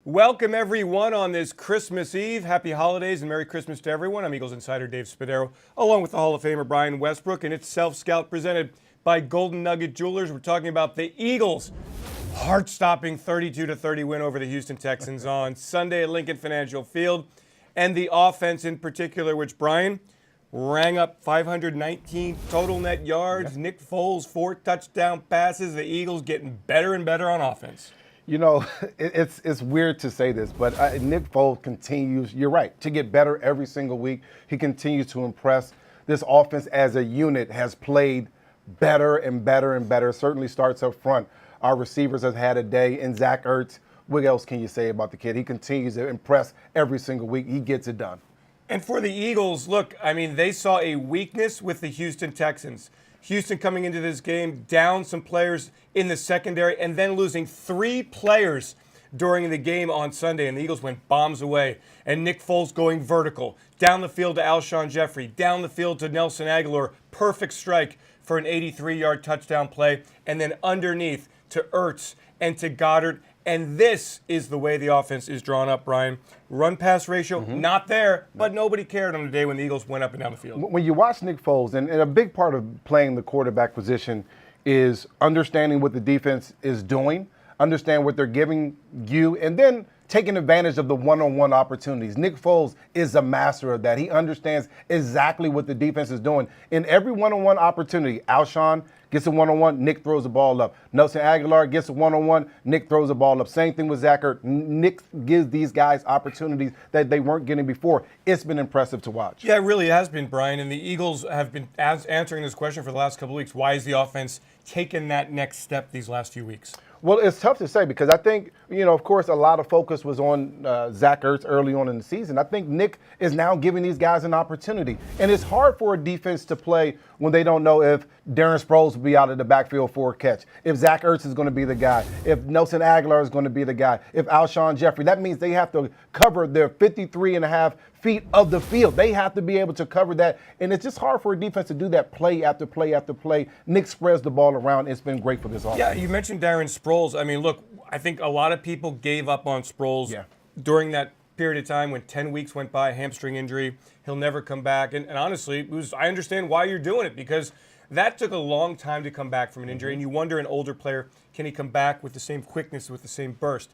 Welcome, everyone, on this Christmas Eve. Happy holidays and Merry Christmas to everyone. I'm Eagles insider Dave Spadaro, along with the Hall of Famer Brian Westbrook, and it's Self Scout presented by Golden Nugget Jewelers. We're talking about the Eagles' heart-stopping 32-30 win over the Houston Texans on Sunday at Lincoln Financial Field, and the offense in particular, which, Brian, rang up 519 total net yards. Yep. Nick Foles, 4 touchdown passes. The Eagles getting better and better on offense. You know, it's weird to say this, but Nick Foles continues, you're right, to get better every single week. He continues to impress. This offense as a unit has played better and better and better. Certainly starts up front. Our receivers have had a day, and Zach Ertz, what else can you say about the kid? He continues to impress every single week. He gets it done. And for the Eagles, look, I mean, they saw a weakness with the Houston Texans. Houston coming into this game down some players in the secondary and then losing 3 players during the game on Sunday. And the Eagles went bombs away. And Nick Foles going vertical. Down the field to Alshon Jeffrey. Down the field to Nelson Agholor. Perfect strike for an 83-yard touchdown play. And then underneath to Ertz and to Goddard. And this is the way the offense is drawn up, Brian. Run-pass ratio, not there, but nobody cared on the day when the Eagles went up and down the field. When you watch Nick Foles, and a big part of playing the quarterback position is understanding what the defense is doing, understand what they're giving you, and then taking advantage of the one-on-one opportunities. Nick Foles is a master of that. He understands exactly what the defense is doing. In every one-on-one opportunity, Alshon gets a one-on-one, Nick throws the ball up. Nelson Agholor gets a one-on-one, Nick throws the ball up. Same thing with Zach Ertz. Nick gives these guys opportunities that they weren't getting before. It's been impressive to watch. Yeah, it really has been, Brian. And the Eagles have been answering this question for the last couple of weeks. Why is the offense taking that next step these last few weeks? Well, it's tough to say because I think, of course, a lot of focus was on Zach Ertz early on in the season. I think Nick is now giving these guys an opportunity. And it's hard for a defense to play when they don't know if Darren Sproles will be out of the backfield for a catch, if Zach Ertz is going to be the guy, if Nelson Agholor is going to be the guy, if Alshon Jeffrey. That means they have to cover their 53.5 feet of the field. They have to be able to cover that. And it's just hard for a defense to do that play after play after play. Nick spreads the ball around. It's been great for this offense. Yeah, you mentioned Darren Sproles. I mean, look, I think a lot of people gave up on Sproles during that period of time when 10 weeks went by, hamstring injury. He'll never come back. And honestly, I understand why you're doing it because that took a long time to come back from an injury. And you wonder, an older player, can he come back with the same quickness, with the same burst?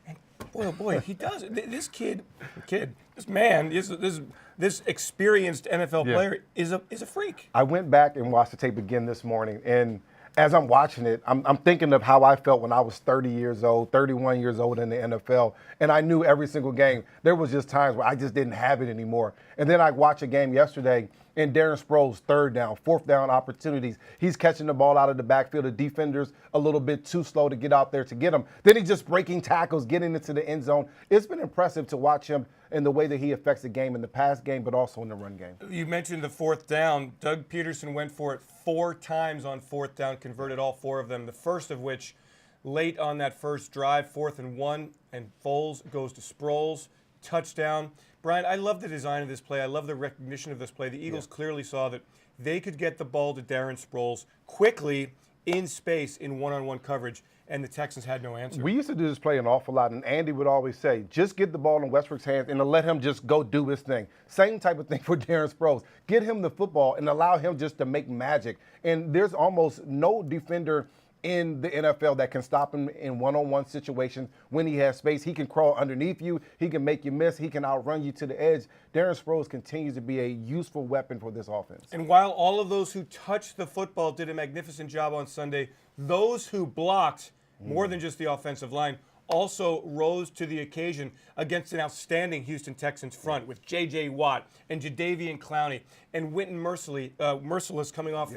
And boy, oh boy, he does. This this man, this experienced NFL player is a freak. I went back and watched the tape again this morning, and as I'm watching it, I'm thinking of how I felt when I was 30 years old, 31 years old in the NFL, and I knew every single game. There was just times where I just didn't have it anymore. And then I watched a game yesterday, and Darren Sproles, 3rd down, 4th down opportunities. He's catching the ball out of the backfield. The defenders a little bit too slow to get out there to get him. Then he's just breaking tackles, getting into the end zone. It's been impressive to watch him in the way that he affects the game in the pass game, but also in the run game. You mentioned the 4th down. Doug Peterson went for it 4 times on 4th down, converted all 4 of them, the first of which late on that first drive, 4th and 1, and Foles goes to Sproles, touchdown. Brian, I love the design of this play. I love the recognition of this play. The Eagles clearly saw that they could get the ball to Darren Sproles quickly in space in one-on-one coverage, and the Texans had no answer. We used to do this play an awful lot, and Andy would always say, just get the ball in Westbrook's hands and let him just go do his thing. Same type of thing for Darren Sproles. Get him the football and allow him just to make magic. And there's almost no defender in the NFL that can stop him in one-on-one situations when he has space. He can crawl underneath you. He can make you miss. He can outrun you to the edge. Darren Sproles continues to be a useful weapon for this offense. And while all of those who touched the football did a magnificent job on Sunday, those who blocked more than just the offensive line also rose to the occasion against an outstanding Houston Texans front with J.J. Watt and Jadeveon Clowney and Wynton Mercilus coming off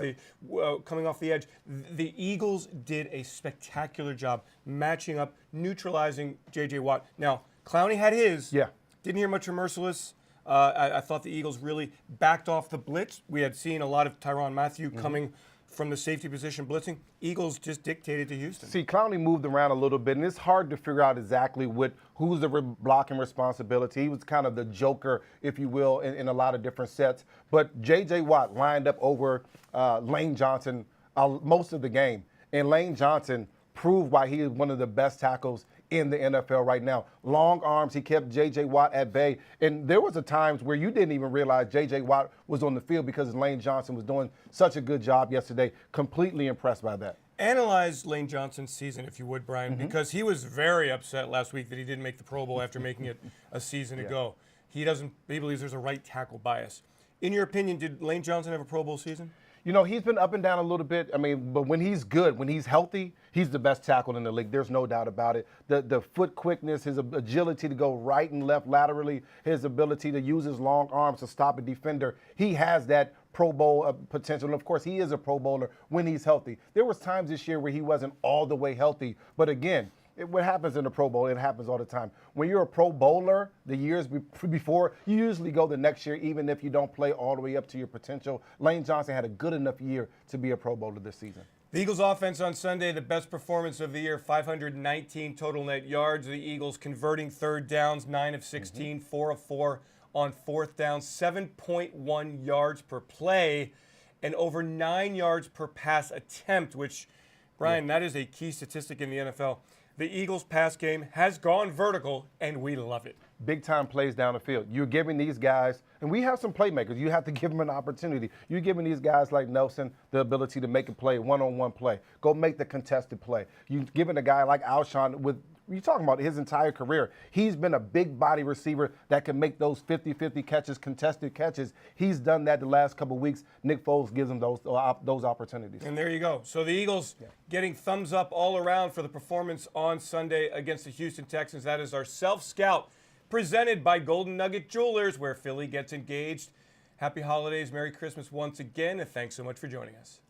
the edge. The Eagles did a spectacular job matching up, neutralizing J.J. Watt. Now, Clowney had his. Yeah. Didn't hear much from Mercilus. I thought the Eagles really backed off the blitz. We had seen a lot of Tyrann Mathieu coming from the safety position blitzing. Eagles just dictated to Houston. See, Clowney moved around a little bit, and it's hard to figure out exactly who's the blocking responsibility. He was kind of the joker, if you will, in a lot of different sets. But J.J. Watt lined up over Lane Johnson most of the game. And Lane Johnson proved why he is one of the best tackles in the NFL right now. Long arms, he kept J.J. Watt at bay. And there was a times where you didn't even realize J.J. Watt was on the field because Lane Johnson was doing such a good job yesterday. Completely impressed by that. Analyze Lane Johnson's season, if you would, Brian, because he was very upset last week that he didn't make the Pro Bowl after making it a season ago. He believes there's a right tackle bias. In your opinion, did Lane Johnson have a Pro Bowl season? You know, he's been up and down a little bit. I mean, but when he's good, when he's healthy, he's the best tackle in the league. There's no doubt about it. The foot quickness, his agility to go right and left laterally, his ability to use his long arms to stop a defender. He has that Pro Bowl potential. And, of course, he is a Pro Bowler when he's healthy. There was times this year where he wasn't all the way healthy. But, again, what happens in the Pro Bowl, it happens all the time. When you're a Pro Bowler, the years before, you usually go the next year, even if you don't play all the way up to your potential. Lane Johnson had a good enough year to be a Pro Bowler this season. The Eagles offense on Sunday, the best performance of the year, 519 total net yards. The Eagles converting third downs, 9 of 16, 4 of 4 on fourth down, 7.1 yards per play, and over 9 yards per pass attempt, which, Brian, that is a key statistic in the NFL. The Eagles' pass game has gone vertical, and we love it. Big-time plays down the field. You're giving these guys, and we have some playmakers. You have to give them an opportunity. You're giving these guys like Nelson the ability to make a play, one-on-one play. Go make the contested play. You're giving a guy like Alshon with – you're talking about his entire career. He's been a big body receiver that can make those 50-50 catches, contested catches. He's done that the last couple of weeks. Nick Foles gives him those opportunities. And there you go. So the Eagles getting thumbs up all around for the performance on Sunday against the Houston Texans. That is our Self-Scout presented by Golden Nugget Jewelers, where Philly gets engaged. Happy holidays, Merry Christmas once again, and thanks so much for joining us.